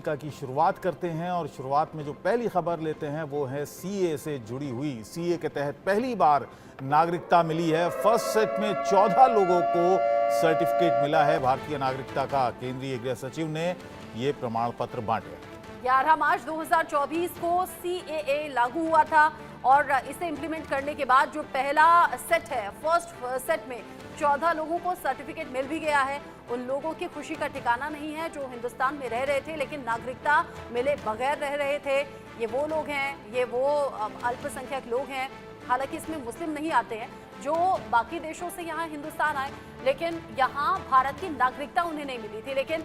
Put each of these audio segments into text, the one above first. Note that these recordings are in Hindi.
की शुरुआत करते हैं और शुरुआत में जो पहली खबर लेते हैं वो है सीए से जुड़ी हुई। सीए के तहत पहली बार नागरिकता मिली है। फर्स्ट सेट में 14 लोगों को सर्टिफिकेट मिला है भारतीय नागरिकता का। केंद्रीय गृह सचिव ने ये प्रमाण पत्र बांटे। 11 मार्च 2024 को सीएए लागू हुआ था और इसे इंप्लीमेंट करने के बाद जो पहला सेट है, फर्स्ट सेट में 14 लोगों को सर्टिफिकेट मिल भी गया है। उन लोगों की खुशी का ठिकाना नहीं है जो हिंदुस्तान में रह रहे थे लेकिन नागरिकता मिले बगैर रह रहे थे। ये वो लोग हैं, ये वो अल्पसंख्यक लोग हैं। हालांकि इसमें मुस्लिम नहीं आते हैं जो बाकी देशों से यहाँ हिंदुस्तान आए, लेकिन यहाँ भारत की नागरिकता उन्हें नहीं मिली थी। लेकिन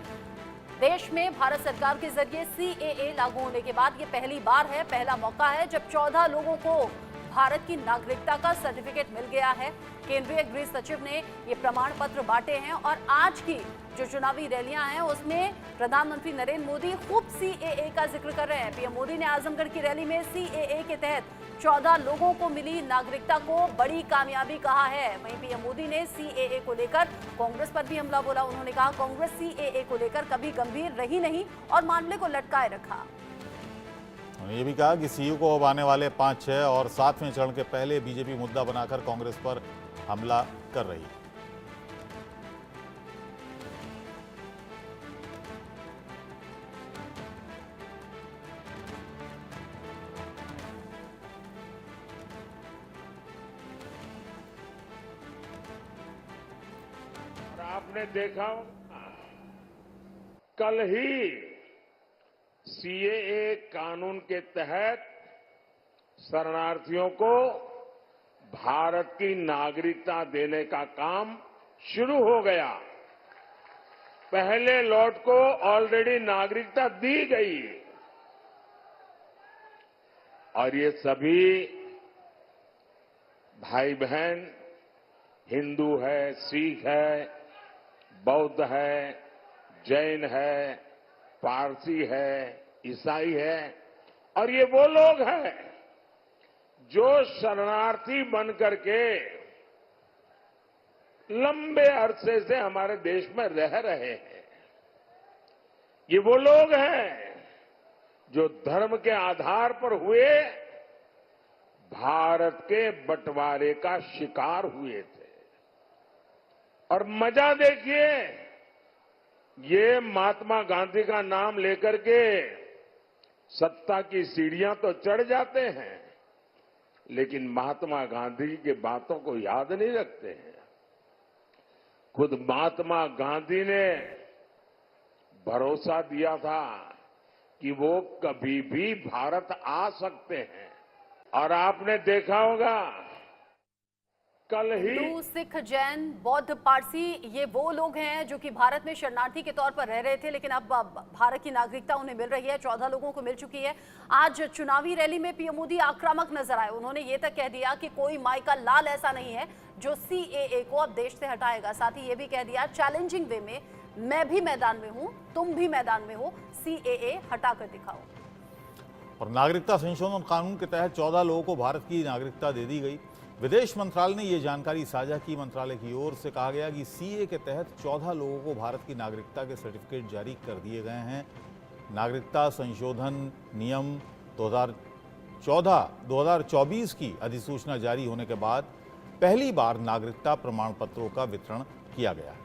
देश में भारत सरकार के जरिए सीएए लागू होने के बाद ये पहली बार है, पहला मौका है जब 14 लोगों को भारत की नागरिकता का सर्टिफिकेट मिल गया है। केंद्रीय गृह सचिव ने ये प्रमाण पत्र बांटे हैं और आज की जो चुनावी रैलियां हैं उसमें प्रधानमंत्री नरेंद्र मोदी खूब सीएए का जिक्र कर रहे हैं। पीएम मोदी ने आजमगढ़ की रैली में सीएए के तहत 14 लोगों को मिली नागरिकता को बड़ी कामयाबी कहा है। वहीं पीएम मोदी ने सीएए को लेकर कांग्रेस पर भी हमला बोला। उन्होंने कहा कांग्रेस सीएए को लेकर कभी गंभीर रही नहीं और मामले को लटकाए रखा। ये भी कहा कि सीयू को अब आने वाले 5, 6 और 7वें चरण के पहले बीजेपी मुद्दा बनाकर कांग्रेस पर हमला कर रही है। आपने देखा कल ही सीएए कानून के तहत शरणार्थियों को भारत की नागरिकता देने का काम शुरू हो गया। पहले लॉट को ऑलरेडी नागरिकता दी गई और ये सभी भाई बहन हिंदू है, सिख है, बौद्ध है, जैन है, पारसी है, ईसाई है और ये वो लोग हैं जो शरणार्थी बन करके लंबे अरसे से हमारे देश में रह रहे हैं। ये वो लोग हैं जो धर्म के आधार पर हुए भारत के बंटवारे का शिकार हुए थे। और मजा देखिए, ये महात्मा गांधी का नाम लेकर के सत्ता की सीढ़ियां तो चढ़ जाते हैं लेकिन महात्मा गांधी की बातों को याद नहीं रखते हैं। खुद महात्मा गांधी ने भरोसा दिया था कि वो कभी भी भारत आ सकते हैं और आपने देखा होगा कल ही हिंदू, सिख, जैन, बौद्ध, पारसी ये वो लोग हैं जो कि भारत में शरणार्थी के तौर पर रह रहे थे लेकिन अब भारत की नागरिकता उन्हें मिल रही है। 14 लोगों को मिल चुकी है। आज चुनावी रैली में पीएम मोदी आक्रामक नजर आए। उन्होंने ये तक कह दिया कि कोई माई का लाल ऐसा नहीं है जो सीएए को अब देश से हटाएगा। साथ ही ये भी कह दिया चैलेंजिंग वे में मैं भी मैदान में हूं, तुम भी मैदान में हो, सीएए हटाकर दिखाओ। और नागरिकता संशोधन कानून के तहत 14 लोगों को भारत की नागरिकता दे दी गई। विदेश मंत्रालय ने यह जानकारी साझा की। मंत्रालय की ओर से कहा गया कि सीए के तहत 14 लोगों को भारत की नागरिकता के सर्टिफिकेट जारी कर दिए गए हैं। नागरिकता संशोधन नियम 2024 की अधिसूचना जारी होने के बाद पहली बार नागरिकता प्रमाण पत्रों का वितरण किया गया।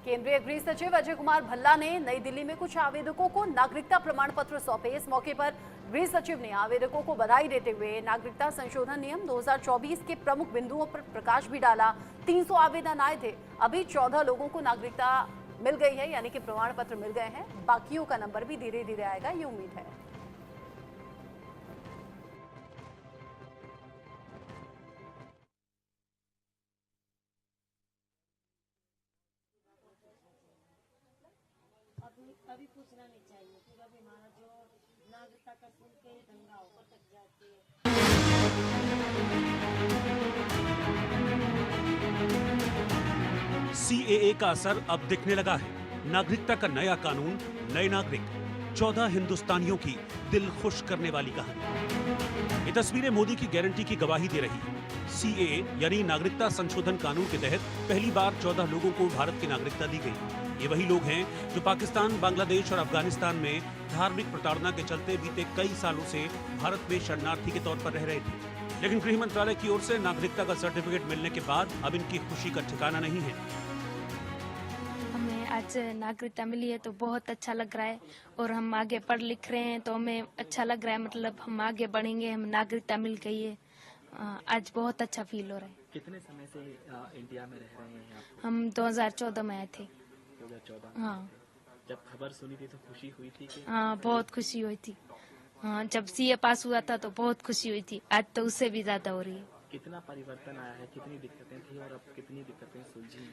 केंद्रीय गृह सचिव अजय कुमार भल्ला ने नई दिल्ली में कुछ आवेदकों को नागरिकता प्रमाण पत्र सौंपे। इस मौके पर गृह सचिव ने आवेदकों को बधाई देते हुए नागरिकता संशोधन नियम 2024 के प्रमुख बिंदुओं पर प्रकाश भी डाला। 300 आवेदन आए थे, अभी 14 लोगों को नागरिकता मिल गई है, यानी कि प्रमाण पत्र मिल गए हैं। बाकियों का नंबर भी धीरे धीरे आएगा, ये उम्मीद है। कभी पूछना नहीं चाहिए कि कभी हमारा जो नागरिकता का सुन के दंगा ऊपर तक जाती है। सीएए का असर अब दिखने लगा है। नागरिकता का नया कानून, नए नागरिक, 14 हिंदुस्तानियों की दिल खुश करने वाली कहानी। ये तस्वीरें मोदी की गारंटी की गवाही दे रही है। सीएए यानी नागरिकता संशोधन कानून के तहत पहली बार 14 लोगों को भारत की नागरिकता दी गई। ये वही लोग हैं जो पाकिस्तान, बांग्लादेश और अफगानिस्तान में धार्मिक प्रताड़ना के चलते बीते कई सालों से भारत में शरणार्थी के तौर पर रह रहे थे। लेकिन गृह मंत्रालय की ओर से नागरिकता का सर्टिफिकेट मिलने के बाद अब इनकी खुशी का ठिकाना नहीं है। हमें आज नागरिकता मिली है तो बहुत अच्छा लग रहा है और हम आगे पढ़ लिख रहे हैं तो हमें अच्छा लग रहा है, मतलब हम आगे बढ़ेंगे, हमें नागरिकता मिल गई है। आज बहुत अच्छा फील हो रहा है। कितने समय से इंडिया में रह रहे हैं आप? हम 2014 में आए थे। 2014 हाँ। जब खबर सुनी थी तो खुशी हुई थी कि? हाँ, बहुत खुशी हुई थी। हाँ, जब सीए पास हुआ था तो बहुत खुशी हुई थी। आज तो उससे भी ज्यादा हो रही है। कितना परिवर्तन आया है, कितनी दिक्कतें थी और अब कितनी दिक्कतें सुलझी?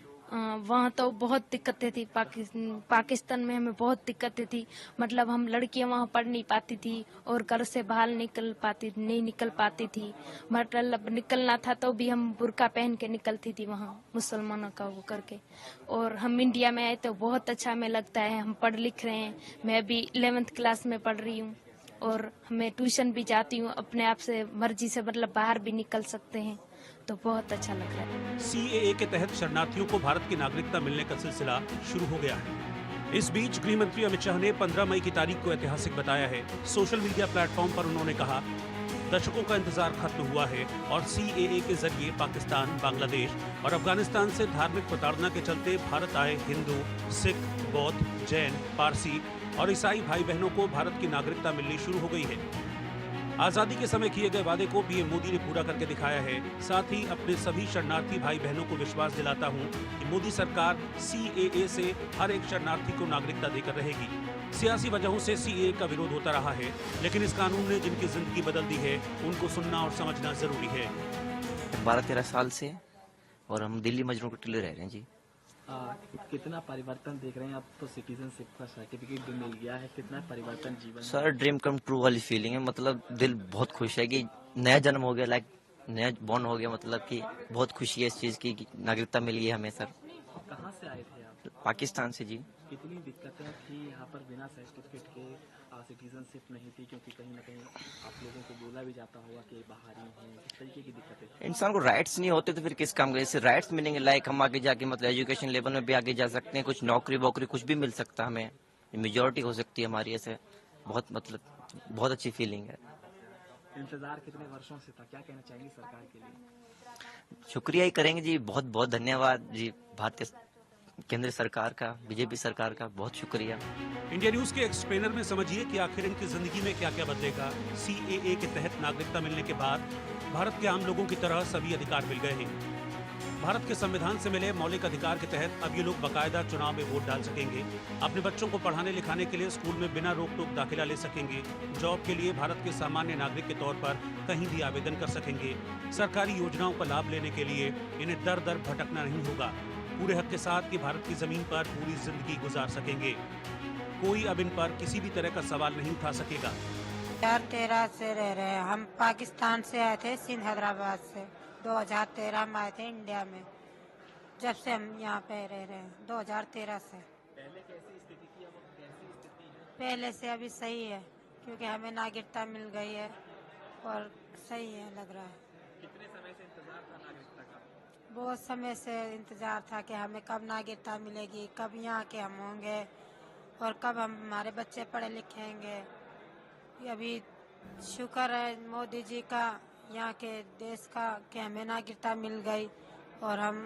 वहाँ तो बहुत दिक्कतें थी। पाकिस्तान में हमें बहुत दिक्कतें थी, मतलब हम लड़कियां वहाँ पढ़ नहीं पाती थी और घर से बाहर नहीं निकल पाती थी। मतलब निकलना था तो भी हम बुर्का पहन के निकलती थी वहाँ, मुसलमानों का वो करके। और हम इंडिया में आए तो बहुत अच्छा हमें लगता है, हम पढ़ लिख रहे हैं। मैं अभी 11th क्लास में पढ़ रही हूँ और मैं ट्यूशन भी जाती हूँ, अपने आप से मर्जी से मतलब बाहर भी निकल सकते हैं, तो बहुत अच्छा लग रहा है। सीएए के तहत शरणार्थियों को भारत की नागरिकता मिलने का सिलसिला शुरू हो गया है। इस बीच गृह मंत्री अमित शाह ने 15 मई की तारीख को ऐतिहासिक बताया है। सोशल मीडिया प्लेटफॉर्म पर उन्होंने कहा, दशकों का इंतजार खत्म हुआ है और सीएए के जरिए पाकिस्तान, बांग्लादेश और अफगानिस्तान से धार्मिक प्रताड़ना के चलते भारत आए हिंदू, सिख, बौद्ध, जैन, पारसी और ईसाई भाई बहनों को भारत की नागरिकता मिलनी शुरू हो गई है। आजादी के समय किए गए वादे को पीएम मोदी ने पूरा करके दिखाया है। साथ ही अपने सभी शरणार्थी भाई बहनों को विश्वास दिलाता हूं कि मोदी सरकार सीएए से हर एक शरणार्थी को नागरिकता देकर रहेगी। सियासी वजहों से सीएए का विरोध होता रहा है, लेकिन इस कानून ने जिनकी जिंदगी बदल दी है उनको सुनना और समझना जरूरी है। 12-13 साल से और हम दिल्ली मजनू के टिले रह रहे हैं जी। कितना परिवर्तन देख रहे हैं? अब तो सिटीजनशिप का सर्टिफिकेट भी मिल गया है, कितना परिवर्तन जीवन? सर ड्रीम कम ट्रू वाली फीलिंग है, मतलब दिल बहुत खुश है कि नया जन्म हो गया, लाइक नया बॉर्न हो गया, मतलब कि बहुत खुशी है इस चीज की नागरिकता मिली है हमें। सर कहाँ से आए थे आप? पाकिस्तान से जी। कितनी दिक्कतें थी यहाँ पर बिना सर्टिफिकेट के? सिटीजनशिप नहीं थी क्योंकि कहीं ना कहीं आप लोगों को बोला भी जाता होगा कि बाहरी हैं, इस तरीके की दिक्कतें। इंसान को राइट्स नहीं होते तो फिर किस काम के? इससे राइट्स मिलेंगे, लाइक हम आगे जाके मतलब एजुकेशन लेवल में भी आगे जा सकते हैं, कुछ नौकरी वोकरी कुछ भी मिल सकता है हमें, मेजोरिटी हो सकती है हमारी। ऐसे बहुत मतलब बहुत अच्छी फीलिंग है। इंतजार कितने वर्षों से था, क्या कहना चाहेंगे सरकार के लिए? शुक्रिया ही करेंगे जी, बहुत बहुत धन्यवाद जी भारतीय केंद्र सरकार का, बीजेपी सरकार का बहुत शुक्रिया। इंडिया न्यूज के एक्सप्लेनर में समझिए कि आखिर इनकी जिंदगी में क्या क्या बदलेगा। सीएए के तहत नागरिकता मिलने के बाद भारत के आम लोगों की तरह सभी अधिकार मिल गए हैं। भारत के संविधान से मिले मौलिक अधिकार के तहत अब ये लोग बाकायदा चुनाव में वोट डाल सकेंगे, अपने बच्चों को पढ़ाने लिखाने के लिए स्कूल में बिना रोक टोक दाखिला ले सकेंगे, जॉब के लिए भारत के सामान्य नागरिक के तौर पर कहीं भी आवेदन कर सकेंगे, सरकारी योजनाओं का लाभ लेने के लिए इन्हें दर दर भटकना नहीं होगा, पूरे हक के साथ कि भारत की जमीन पर पूरी जिंदगी गुजार सकेंगे। कोई अब इन पर किसी भी तरह का सवाल नहीं उठा सकेगा। 2013 से रह रहे हैं हम। पाकिस्तान से आए थे, सिंध हैदराबाद से 2013 में आए थे इंडिया में। जब से हम यहाँ पे रह रहे हैं 2013 से। पहले कैसी स्थिति थी, अब कैसी स्थिति है? पहले से अभी सही है क्योंकि हमें नागरिकता मिल गई है और सही है लग रहा है। कितने समय से इंतजार था नागरिकता का? बहुत समय से इंतजार था कि हमें कब नागरिकता मिलेगी, कब यहाँ के हम होंगे और कब हमारे बच्चे पढ़े लिखेंगे। अभी शुक्र है मोदी जी का, यहाँ के देश का, कि हमें नागरिकता मिल गई और हम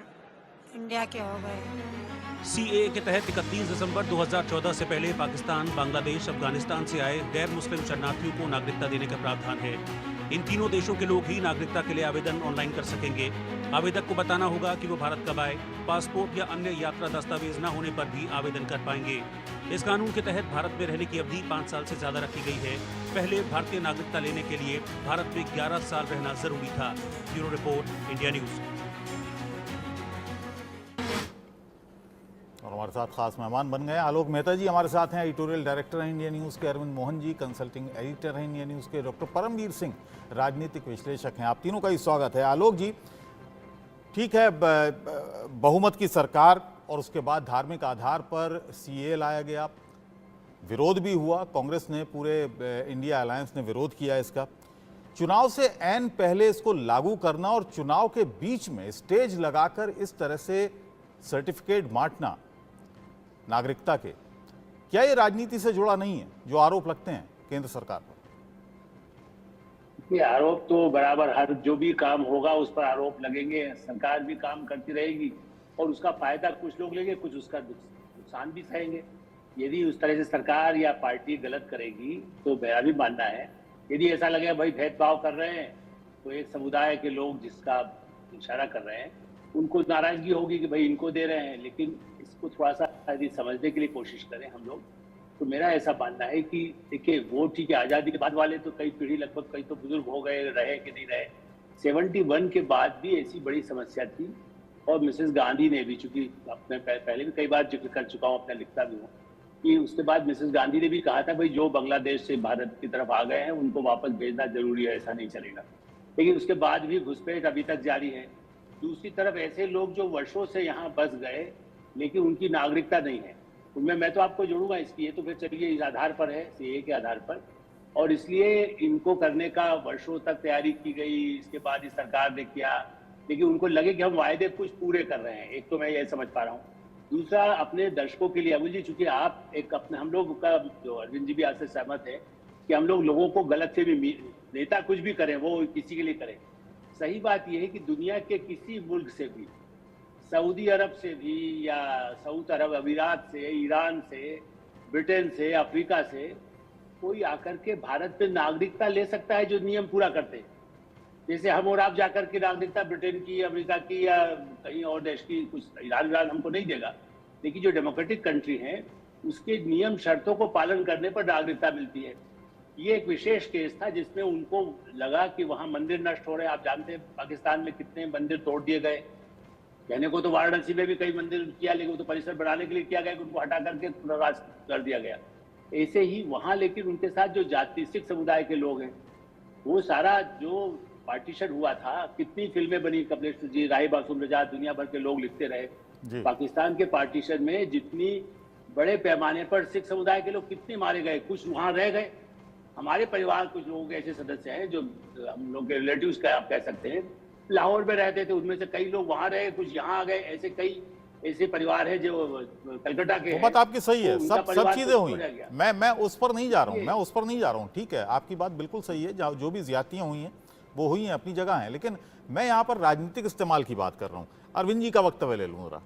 इंडिया के हो गए। सीएए के तहत 31 दिसंबर 2014 से पहले पाकिस्तान, बांग्लादेश, अफगानिस्तान से आए गैर मुस्लिम शरणार्थियों को नागरिकता देने का प्रावधान है। इन तीनों देशों के लोग ही नागरिकता के लिए आवेदन ऑनलाइन कर सकेंगे। आवेदक को बताना होगा कि वो भारत कब आए, पासपोर्ट या अन्य यात्रा दस्तावेज न होने पर भी आवेदन कर पाएंगे। इस कानून के तहत भारत में रहने की अवधि 5 साल से ज्यादा रखी गई है। पहले भारतीय नागरिकता लेने के लिए भारत में 11 साल रहना जरूरी था। Bureau report, India news. और हमारे साथ खास मेहमान बन गए आलोक मेहता जी हमारे साथ हैं, एडिटोरियल डायरेक्टर हैं इंडिया न्यूज़ के, अरविंद मोहन जी कंसल्टिंग एडिटर हैं इंडिया न्यूज़ के, डॉक्टर परमवीर सिंह राजनीतिक विश्लेषक हैं। आप तीनों का ही स्वागत है। आलोक जी, ठीक है, बहुमत की सरकार और उसके बाद धार्मिक आधार पर सीएए लाया गया, विरोध भी हुआ, कांग्रेस ने, पूरे इंडिया अलायंस ने विरोध किया इसका। चुनाव से ऐन पहले इसको लागू करना और चुनाव के बीच में स्टेज लगाकर इस तरह से सर्टिफिकेट बांटना, नागरिकता के, क्या ये राजनीति से जुड़ा नहीं है जो आरोप लगते हैं केंद्र सरकार पर? ये आरोप तो बराबर, हर जो भी काम होगा उस पर आरोप लगेंगे। सरकार भी काम करती रहेगी और उसका फायदा कुछ लोग लेंगे, कुछ उसका नुकसान भी सहेंगे। यदि उस तरह से सरकार या पार्टी गलत करेगी तो मेरा भी मानना है, यदि ऐसा लगे भाई भेदभाव कर रहे हैं, तो एक समुदाय के लोग जिसका इशारा कर रहे हैं उनको नाराजगी होगी कि भाई इनको दे रहे हैं। लेकिन इसको थोड़ा सा यदि समझने के लिए कोशिश करें हम लोग, तो मेरा ऐसा मानना है कि देखिए, वो ठीक है, आज़ादी के बाद वाले तो कई पीढ़ी, लगभग कई तो बुजुर्ग हो गए, रहे कि नहीं रहे। 71 के बाद भी ऐसी बड़ी समस्या थी और मिसेस गांधी ने भी, चूंकि अपने पहले भी कई बार जिक्र कर चुका हूँ, अपना लिखता भी हूँ, कि उसके बाद मिसेस गांधी ने भी कहा था भाई जो बांग्लादेश से भारत की तरफ आ गए हैं उनको वापस भेजना जरूरी है, ऐसा नहीं चलेगा। लेकिन उसके बाद भी घुसपैठ अभी तक जारी है। दूसरी तरफ ऐसे लोग जो वर्षों से यहाँ बस गए लेकिन उनकी नागरिकता नहीं है, उनमें मैं तो आपको जोड़ूंगा इसकी, ये तो फिर चलिए इस आधार पर है, सीए के आधार पर, और इसलिए इनको करने का वर्षों तक तैयारी की गई। इसके बाद इस सरकार ने किया, लेकिन उनको लगे कि हम वायदे कुछ पूरे कर रहे हैं। एक तो मैं ये समझ पा रहा हूँ। दूसरा, अपने दर्शकों के लिए अमूल जी, चूंकि आप एक अपने, हम लोग का जो अरविंद जी भी आपसे सहमत है कि हम लोग लोगों को गलत से भी, नेता कुछ भी करें वो किसी के लिए करें। सही बात यह है कि दुनिया के किसी मुल्क से भी, सऊदी अरब से भी या सऊदी अरब अमीरात से, ईरान से, ब्रिटेन से, अफ्रीका से कोई आकर के भारत में नागरिकता ले सकता है जो नियम पूरा करते हैं। जैसे हम और आप जाकर के नागरिकता ब्रिटेन की, अमेरिका की या कहीं और देश की, कुछ ईरान हमको नहीं देगा, लेकिन जो डेमोक्रेटिक कंट्री है उसके नियम शर्तों को पालन करने पर नागरिकता मिलती है। ये एक विशेष केस था जिसमें उनको लगा कि वहां मंदिर नष्ट हो रहे हैं। आप जानते हैं पाकिस्तान में कितने मंदिर तोड़ दिए गए। कहने को तो वाराणसी में भी कई मंदिर किया, लेकिन वो तो परिसर बढ़ाने के लिए किया गया कि उनको हटा करके पुनर्वास कर दिया गया। ऐसे ही वहां लेकिन उनके साथ जो जाति सिख समुदाय के लोग हैं, वो सारा जो पार्टीशन हुआ था, कितनी फिल्में बनी, कपिलेश जी, राही मासूम रजा, दुनिया भर के लोग लिखते रहे। पाकिस्तान के पार्टीशन में जितनी बड़े पैमाने पर सिख समुदाय के लोग कितने मारे गए, कुछ वहां रह गए। हमारे परिवार कुछ लोगों के ऐसे सदस्य हैं जो हम लोग के रिलेटिव्स का आप कह सकते हैं, लाहौर में रहते थे, उनमें से कई लोग वहां रहे, कुछ यहाँ आ गए। ऐसे कई ऐसे परिवार है जो कलकत्ता के, वो बात आपकी सही है, सब चीजें हुई। मैं उस पर नहीं जा रहा हूँ, ठीक है, आपकी बात बिल्कुल सही है। जो भी ज्यादतियां हुई हैं वो हुई हैं, अपनी जगह हैं, लेकिन मैं यहाँ पर राजनीतिक इस्तेमाल की बात कर रहा हूँ। अरविंद जी का वक्तव्य ले लूँ जरा।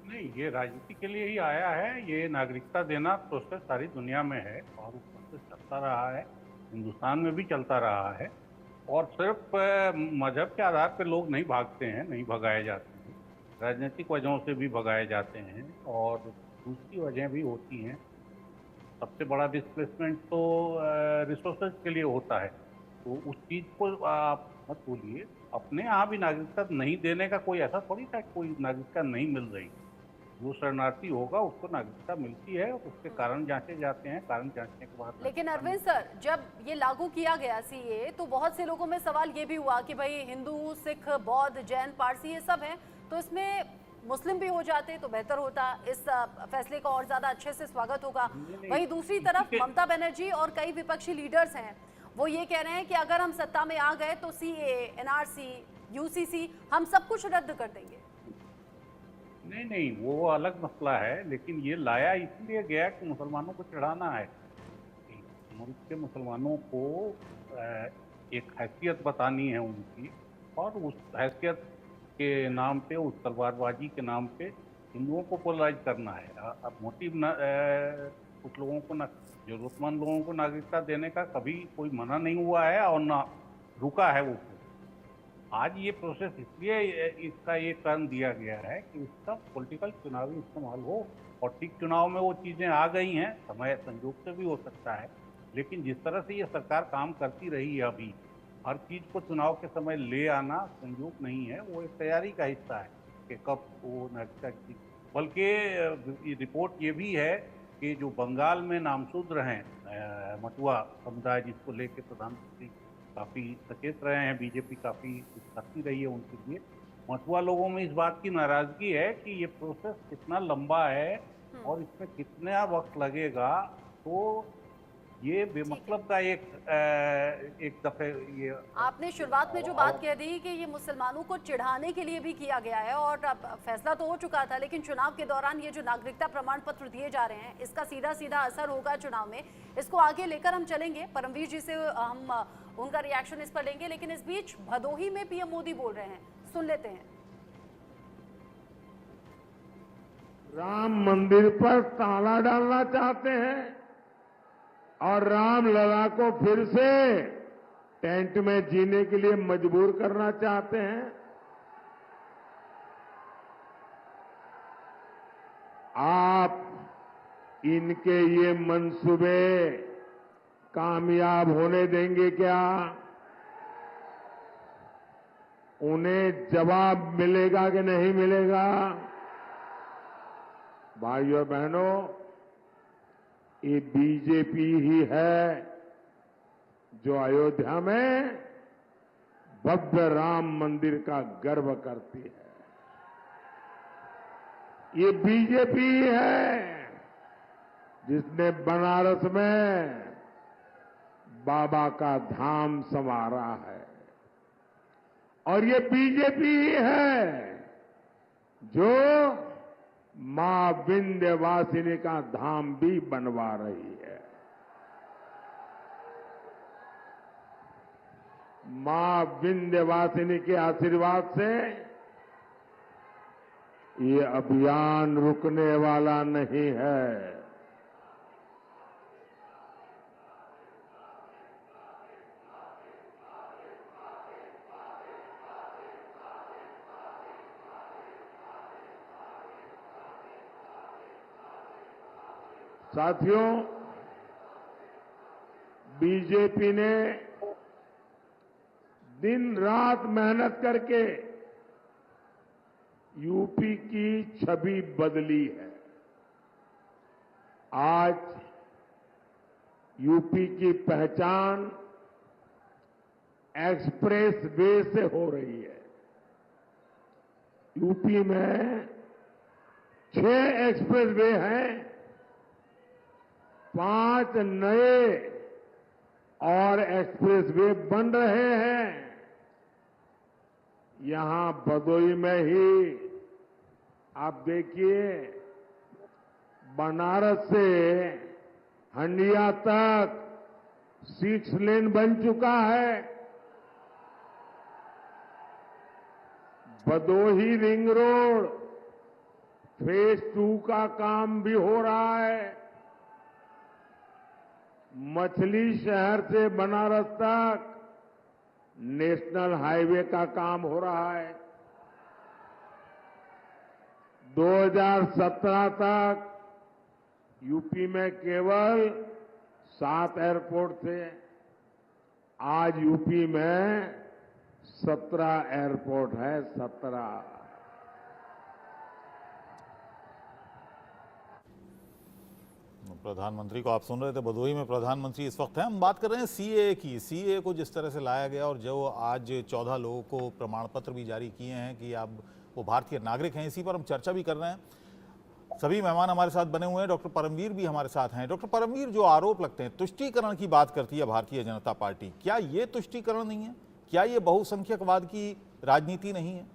नहीं, ये राजनीति के लिए ही आया है। ये नागरिकता देना प्रोसेस सारी दुनिया में है और वो प्रोसेस चलता रहा है, हिंदुस्तान में भी चलता रहा है। और सिर्फ मजहब के आधार पर लोग नहीं भागते हैं, नहीं भगाए जाते हैं, राजनीतिक वजहों से भी भगाए जाते हैं और दूसरी वजह भी होती हैं। सबसे बड़ा डिस्प्लेसमेंट तो रिसोर्सेज के लिए होता है, तो उस चीज़ को आप मत भूलिए। अपने यहाँ भी नागरिकता नहीं देने का कोई ऐसा थोड़ी था, कोई नागरिकता नहीं मिल रही। जो शरणार्थी होगा उसको नागरिकता मिलती है, उसके कारण जांचे जाते हैं, कारण जांचने के बाद। लेकिन अरविंद सर, जब ये लागू किया गया सीए, तो बहुत से लोगों में सवाल ये भी हुआ कि भाई हिंदू, सिख, बौद्ध, जैन, पारसी ये सब हैं, तो इसमें मुस्लिम भी हो जाते तो बेहतर होता, इस फैसले का और ज्यादा अच्छे से स्वागत होगा। वहीं दूसरी तरफ ममता बनर्जी और कई विपक्षी लीडर्स हैं, वो ये कह रहे हैं कि अगर हम सत्ता में आ गए तो सीए, एनआरसी, यूसीसी हम सब कुछ रद्द कर देंगे। नहीं, वो अलग मसला है, लेकिन ये लाया इसलिए गया कि मुसलमानों को चढ़ाना है। मुल्क के मुसलमानों को एक हैसियत बतानी है उनकी, और उस हैसियत के नाम पे, उस तलवारबाजी के नाम पे हिंदुओं को पोलराइज करना है। अब मोटिव कुछ लोगों को, जरूरतमंद लोगों को नागरिकता देने का कभी कोई मना नहीं हुआ है और ना रुका है वो। आज ये प्रोसेस इसलिए इसका ये टर्न दिया गया है कि इसका पॉलिटिकल चुनावी इस्तेमाल हो, और ठीक चुनाव में वो चीज़ें आ गई हैं। समय संयोग से भी हो सकता है, लेकिन जिस तरह से ये सरकार काम करती रही है, अभी हर चीज़ को चुनाव के समय ले आना संयोग नहीं है, वो एक तैयारी का हिस्सा है कि कब वो नागरिकता की। बल्कि रिपोर्ट ये भी है कि जो बंगाल में नामशूद्र हैं, मटुआ समुदाय, जिसको लेके प्रधानमंत्री काफ़ी सचेत रहे हैं, बीजेपी काफ़ी करती रही है उनके लिए, मटुआ लोगों में इस बात की नाराज़गी है कि ये प्रोसेस कितना लंबा है और इसमें कितना वक्त लगेगा। तो ये बेमतलब का एक दफे ये आपने शुरुआत में जो बात कह दी कि ये मुसलमानों को चिढ़ाने के लिए भी किया गया है, और अब फैसला तो हो चुका था, लेकिन चुनाव के दौरान ये जो नागरिकता प्रमाण पत्र दिए जा रहे हैं, इसका सीधा सीधा असर होगा चुनाव में। इसको आगे लेकर हम चलेंगे, परमवीर जी से हम उनका रिएक्शन इस पर लेंगे। लेकिन इस बीच भदोही में पीएम मोदी बोल रहे हैं, सुन लेते हैं। राम मंदिर पर ताला डालना चाहते हैं और रामलला को फिर से टेंट में जीने के लिए मजबूर करना चाहते हैं। आप इनके ये मंसूबे कामयाब होने देंगे क्या? उन्हें जवाब मिलेगा कि नहीं मिलेगा? भाइयों बहनों, ये बीजेपी ही है जो अयोध्या में भव्य राम मंदिर का गर्व करती है। ये बीजेपी है जिसने बनारस में बाबा का धाम संवारा है, और ये बीजेपी ही है जो मां विंध्यवासिनी का धाम भी बनवा रही है। मां विंध्यवासिनी के आशीर्वाद से ये अभियान रुकने वाला नहीं है। साथियों, बीजेपी ने दिन रात मेहनत करके यूपी की छवि बदली है। आज यूपी की पहचान एक्सप्रेस वे से हो रही है। यूपी में 6 एक्सप्रेस वे हैं, 5 नए और एक्सप्रेस वे बन रहे हैं। यहां भदोही में ही आप देखिए, बनारस से हंडिया तक 6 लेन बन चुका है। भदोही रिंग रोड फेज 2 का काम भी हो रहा है। मछली शहर से बनारस तक नेशनल हाईवे का काम हो रहा है। 2017 तक यूपी में केवल 7 एयरपोर्ट थे, आज यूपी में 17 एयरपोर्ट है। 17। प्रधानमंत्री को आप सुन रहे थे, भदोही में प्रधानमंत्री इस वक्त हैं। हम बात कर रहे हैं सीएए की। सीएए को जिस तरह से लाया गया और जो आज 14 लोगों को प्रमाण पत्र भी जारी किए हैं कि अब वो भारतीय नागरिक हैं, इसी पर हम चर्चा भी कर रहे हैं। सभी मेहमान हमारे साथ बने हुए हैं। डॉक्टर परमवीर भी हमारे साथ हैं। डॉक्टर परमवीर, जो आरोप लगते हैं, तुष्टीकरण की बात करती है भारतीय जनता पार्टी, क्या ये तुष्टीकरण नहीं है? क्या ये बहुसंख्यकवाद की राजनीति नहीं है?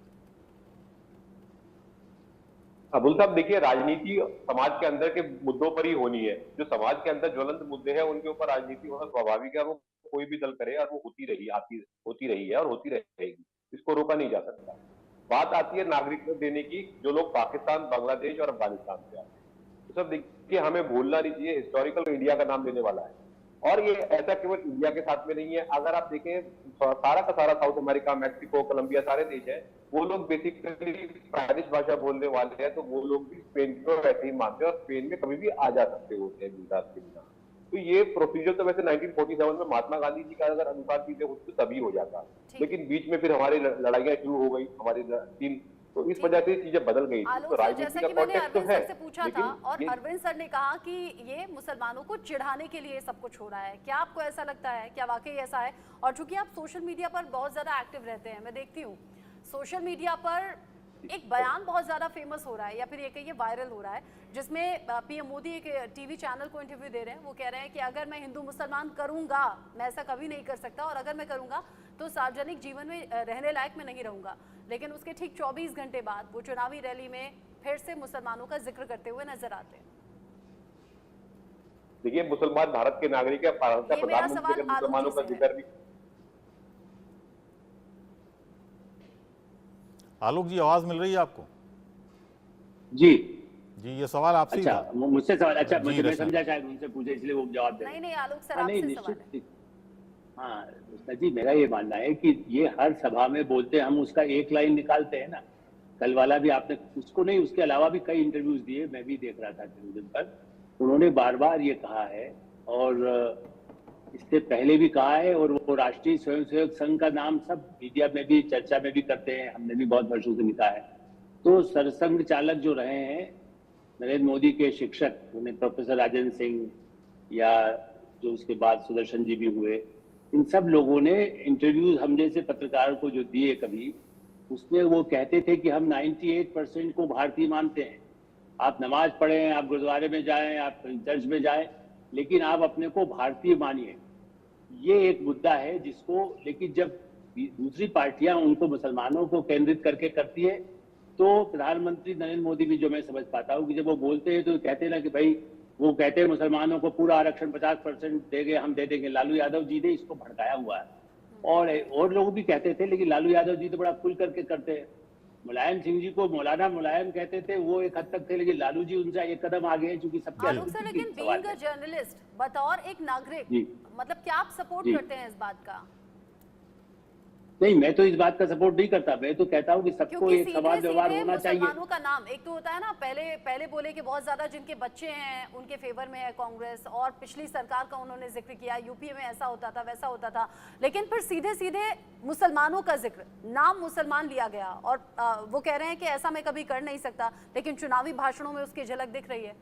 अबुल साहब, देखिए, राजनीति समाज के अंदर के मुद्दों पर ही होनी है। जो समाज के अंदर ज्वलंत मुद्दे हैं उनके ऊपर राजनीति होना स्वाभाविक है। वो कोई भी दल करे और वो होती रही है और होती रहेगी, इसको रोका नहीं जा सकता। बात आती है नागरिकता देने की, जो लोग पाकिस्तान, बांग्लादेश और अफगानिस्तान से आते हैं। तो सब देखिए, हमें भूलना नहीं चाहिए, हिस्टोरिकल इंडिया का नाम लेने वाला है। और ये ऐसा केवल इंडिया के साथ में नहीं है। अगर आप देखें, सारा का सारा साउथ अमेरिका, मैक्सिको, कोलंबिया, सारे देश हैं, वो लोग बेसिकली स्पेनिश भाषा बोलने वाले हैं, तो वो लोग भी स्पेन को वैसे ही मानते हैं और स्पेन में कभी भी आ जा सकते होते हैं वीजा के बिना। तो ये प्रोसीजर तो वैसे 1947 में महात्मा गांधी जी का अगर अनुसार चीजें होती तो तभी हो जाता, लेकिन बीच में फिर हमारी लड़ाइयां शुरू हो गई, हमारी तीन, तो इस वजह से चीजें बदल गई। तो जैसा कि मैंने अरविंद सर से पूछा था, और अरविंद सर ने कहा कि ये मुसलमानों को चिढ़ाने के लिए सब कुछ हो रहा है। क्या आपको ऐसा लगता है? क्या वाकई ऐसा है? और चूंकि आप सोशल मीडिया पर बहुत ज्यादा एक्टिव रहते हैं, मैं देखती हूँ सोशल मीडिया पर एक बयान बहुत ज्यादा फेमस हो रहा है या फिर ये कहिए वायरल हो रहा है, जिसमें पीएम मोदी एक टीवी चैनल को इंटरव्यू दे रहे हैं। वो कह रहे हैं कि अगर मैं हिंदू मुसलमान करूंगा, मैं ऐसा कभी नहीं कर सकता, और अगर मैं करूंगा तो सार्वजनिक जीवन में रहने लायक मैं नहीं रहूंगा। लेकिन उसके ठीक 24 घंटे बाद वो चुनावी रैली में फिर से मुसलमानों का जिक्र करते हुए नजर आते हैं। देखिए, मुसलमान भारत के नागरिक है, भारत का ये मेरा प्रधानमंत्री सवाल ने मुसलमानों का आलोक जी से जिक्र भी। आलोक जी, आवाज मिल रही है आपको? जी जी, ये सवाल आपसे ही अच्छा, था। मुझसे सवाल, अच्छा जी, मुझे मैं रश्मि। समझा शायद उनसे पूछे इसलिए वो जवाब दे रहे हैं। नहीं आलोक सर, हाँ, नहीं आपसे सवाल है। निश्चित। हाँ रश्मि जी, मेरा ये मानना है कि ये हर सभा में बोलते हैं, हम उसका एक लाइन निकालते हैं ना। कल वाला भी आपने उसको नहीं, उसके अलावा भी कई इंटरव्यूज दिए, मैं भी देख रहा था टेलीविजन पर। उन्होंने बार बार ये कहा है और इससे पहले भी कहा है, और वो राष्ट्रीय स्वयंसेवक संघ का नाम सब मीडिया में भी चर्चा में भी करते हैं, हमने भी बहुत वर्षों से लिखा है। तो सरसंघ चालक जो रहे हैं नरेंद्र मोदी के शिक्षक, उन्हें प्रोफेसर राजेंद्र सिंह या जो उसके बाद सुदर्शन जी भी हुए, इन सब लोगों ने इंटरव्यूज हम जैसे पत्रकारों को जो दिए कभी, उसमें वो कहते थे कि हम 98% को भारतीय मानते हैं। आप नमाज पढ़ें, आप गुरुद्वारे में जाएं, आप चर्च में जाएं, लेकिन आप अपने को भारतीय मानिए। ये एक मुद्दा है जिसको, लेकिन जब दूसरी पार्टियां उनको मुसलमानों को केंद्रित करके करती है, तो प्रधानमंत्री नरेंद्र मोदी भी, जो मैं समझ पाता हूँ कि जब वो बोलते हैं तो कहते हैं ना कि भाई, वो कहते हैं मुसलमानों को पूरा आरक्षण 50% देंगे, हम दे देंगे। लालू यादव जी ने इसको भड़काया हुआ है, और लोग भी कहते थे, लेकिन लालू यादव जी तो बड़ा खुल करके करते हैं। मुलायम सिंह जी को मौलाना मुलायम कहते थे, वो एक हद तक थे, लेकिन लालू जी उनसे एक कदम आगे हैं, क्योंकि सबके आलोक सर, लेकिन बीइंग अ जर्नलिस्ट, बतौर एक नागरिक, मतलब क्या आप सपोर्ट करते हैं इस बात का? नहीं, मैं तो इस बात का सपोर्ट नहीं करता। मैं तो कहता हूँ कि सबको एक समान व्यवहार होना चाहिए। मुसलमानों का नाम एक तो होता है ना, पहले बोले कि बहुत ज्यादा जिनके बच्चे हैं उनके फेवर में है कांग्रेस, और पिछली सरकार का उन्होंने जिक्र किया, यूपीए में ऐसा होता था वैसा होता था, लेकिन फिर सीधे सीधे मुसलमानों का जिक्र, नाम मुसलमान लिया गया, और वो कह रहे हैं कि ऐसा मैं कभी कर नहीं सकता, लेकिन चुनावी भाषणों में उसकी झलक दिख रही है।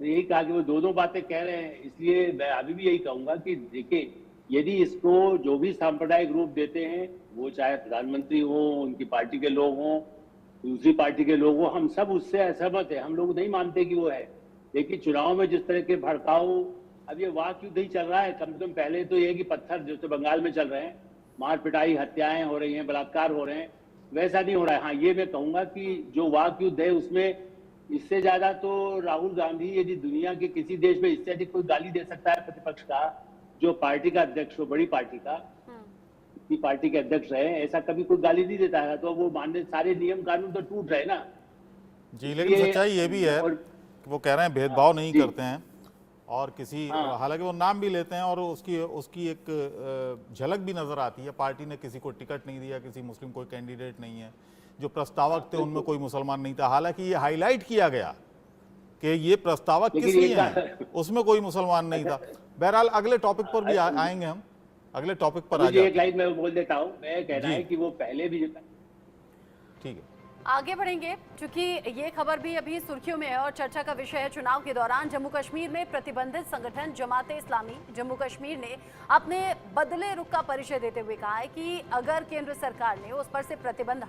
यही कहा कि वो दोनों बातें कह रहे हैं, इसलिए मैं अभी भी यही कहूंगा कि देखिए, यदि इसको जो भी सांप्रदायिक रूप देते हैं, वो चाहे प्रधानमंत्री हो, उनकी पार्टी के लोग हों, दूसरी पार्टी के लोग हों, हम सब उससे असहमत है, हम लोग नहीं मानते कि वो है। लेकिन चुनाव में जिस तरह के भड़काऊ, अब ये वाक युद्ध ही चल रहा है। कम से कम पहले तो ये कि पत्थर जैसे बंगाल में चल रहे हैं, मार पिटाई, हत्याएं हो रही हैं, बलात्कार हो रहे हैं, वैसा नहीं हो रहा है। हाँ, ये मैं कहूंगा कि जो वाक युद्ध है उसमें इससे ज्यादा तो राहुल गांधी, यदि दुनिया के किसी देश में इससे अधिक कोई गाली दे सकता है प्रतिपक्ष का, जो पार्टी का अध्यक्ष हो, बड़ी पार्टी का, इतनी पार्टी के अध्यक्ष रहे, ऐसा कभी कोई गाली नहीं देता है। तो वो मानने, सारे नियम कानून तो टूट रहे ना जी। लेकिन सच्चाई ये भी है कि वो कह रहे हैं भेदभाव नहीं करते हैं, और किसी, हालांकि वो नाम भी लेते हैं, और उसकी एक झलक भी नजर आती है। पार्टी ने किसी को टिकट नहीं दिया, किसी मुस्लिम कोई कैंडिडेट नहीं है, जो प्रस्तावक थे उनमें कोई मुसलमान नहीं था। हालांकि ये हाईलाइट किया गया कि ये प्रस्तावक किस लिए हैं, उसमें कोई मुसलमान नहीं था। बहरहाल अगले टॉपिक पर भी आएंगे हम, अगले टॉपिक पर आ जाते हैं। एक लाइन मैं बोल देता हूं, मैं कहना है कि वो पहले भी, ठीक है, आगे बढ़ेंगे, क्योंकि ये खबर भी अभी सुर्खियों में है और चर्चा का विषय है। चुनाव के दौरान जम्मू कश्मीर में प्रतिबंधित संगठन जमाते इस्लामी जम्मू कश्मीर ने अपने बदले रुख का परिचय देते हुए कहा है कि अगर केंद्र सरकार ने उस पर से प्रतिबंध